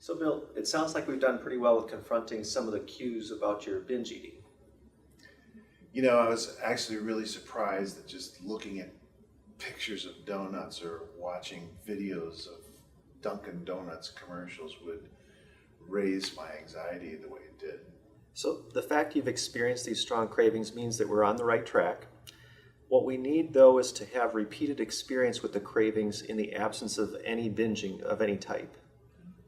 So Bill, it sounds like we've done pretty well with confronting some of the cues about your binge eating. You know, I was actually really surprised that just looking at pictures of donuts or watching videos of Dunkin' Donuts commercials would raise my anxiety the way it did. So the fact you've experienced these strong cravings means that we're on the right track. What we need, though, is to have repeated experience with the cravings in the absence of any binging of any type.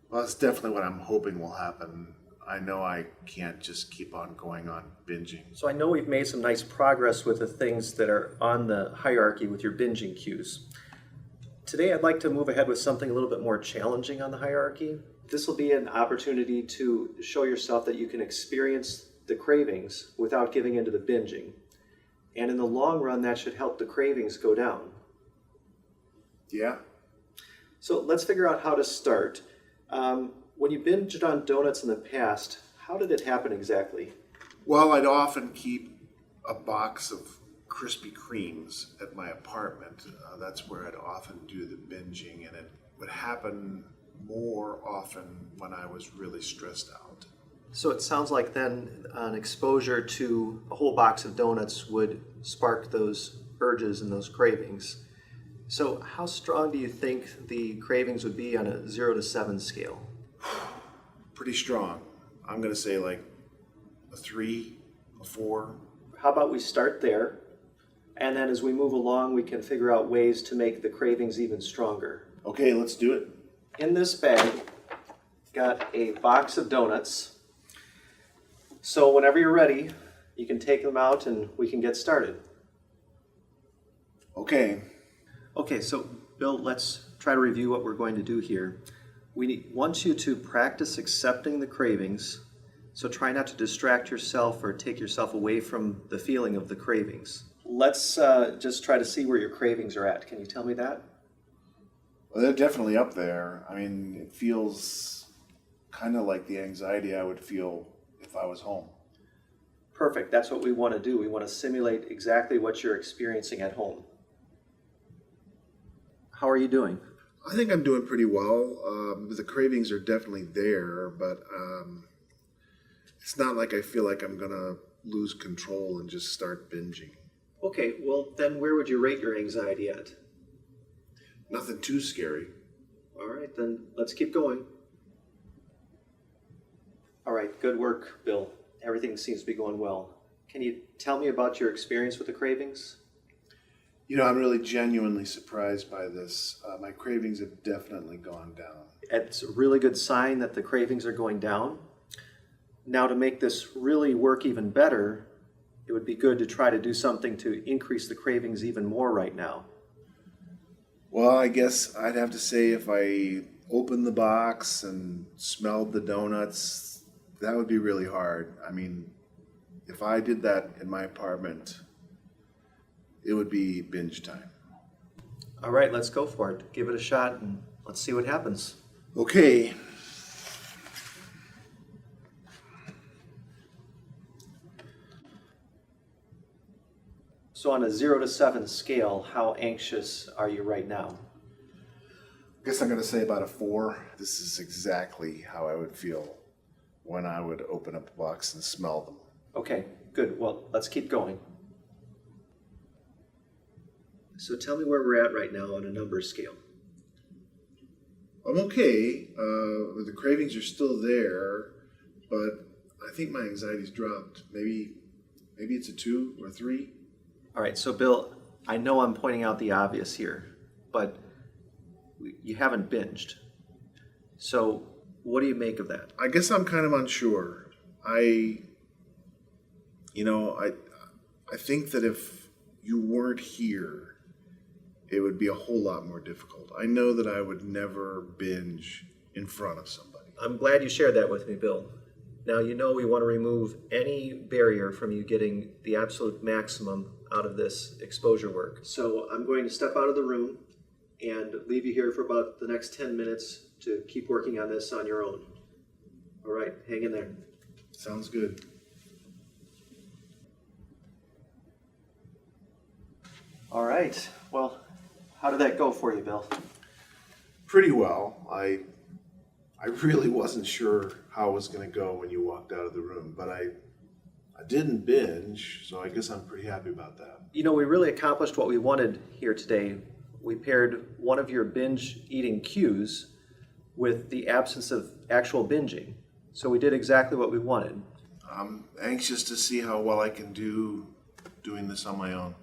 Well, that's definitely what I'm hoping will happen. I know I can't just keep on going on binging. So I know we've made some nice progress with the things that are on the hierarchy with your binging cues. Today I'd like to move ahead with something a little bit more challenging on the hierarchy. This will be an opportunity to show yourself that you can experience the cravings without giving into the binging. And in the long run, that should help the cravings go down. Yeah? So let's figure out how to start. When you binged on donuts in the past, how did it happen exactly? Well, I'd often keep a box of Krispy Kremes at my apartment. That's where I'd often do the binging, and it would happen more often when I was really stressed out. So it sounds like then an exposure to a whole box of donuts would spark those urges and those cravings. So how strong do you think the cravings would be on a 0 to 7 scale? Pretty strong. I'm going to say like a 3, a 4. How about we start there, and then as we move along, we can figure out ways to make the cravings even stronger. Okay, let's do it. In this bag, got a box of donuts. So whenever you're ready, you can take them out and we can get started. Okay. Okay, so Bill, let's try to review what we're going to do here. We want you to practice accepting the cravings, so try not to distract yourself or take yourself away from the feeling of the cravings. Let's just try to see where your cravings are at. Can you tell me that? Well, they're definitely up there. I mean, it feels kind of like the anxiety I would feel if I was home. Perfect. That's what we want to do. We want to simulate exactly what you're experiencing at home. How are you doing? I think I'm doing pretty well. The cravings are definitely there, but it's not like I feel like I'm going to lose control and just start binging. Okay, well then where would you rate your anxiety at? Nothing too scary. All right, then let's keep going. All right, good work, Bill. Everything seems to be going well. Can you tell me about your experience with the cravings? You know, I'm really genuinely surprised by this. My cravings have definitely gone down. It's a really good sign that the cravings are going down. Now, to make this really work even better, it would be good to try to do something to increase the cravings even more right now. Well, I guess I'd have to say if I opened the box and smelled the donuts, that would be really hard. I mean, if I did that in my apartment, it would be binge time. All right, let's go for it. Give it a shot and let's see what happens. Okay. So on a 0 to 7 scale, how anxious are you right now? I guess I'm going to say about a 4. This is exactly how I would feel when I would open up a box and smell them. Okay, good. Well, let's keep going. So tell me where we're at right now on a number scale. I'm okay. The cravings are still there, but I think my anxiety's dropped. Maybe it's a 2 or 3. All right, so Bill, I know I'm pointing out the obvious here, but you haven't binged. So what do you make of that? I guess I'm kind of unsure. I think that if you weren't here, it would be a whole lot more difficult. I know that I would never binge in front of somebody. I'm glad you shared that with me, Bill. Now, you know we want to remove any barrier from you getting the absolute maximum out of this exposure work. So I'm going to step out of the room and leave you here for about the next 10 minutes to keep working on this on your own. All right, hang in there. Sounds good. All right, well, how did that go for you, Bill? Pretty well. I I really wasn't sure how it was going to go when you walked out of the room, but I didn't binge, so I guess I'm pretty happy about that. You know, we really accomplished what we wanted here today. We paired one of your binge eating cues with the absence of actual binging. So we did exactly what we wanted. I'm anxious to see how well I can do doing this on my own.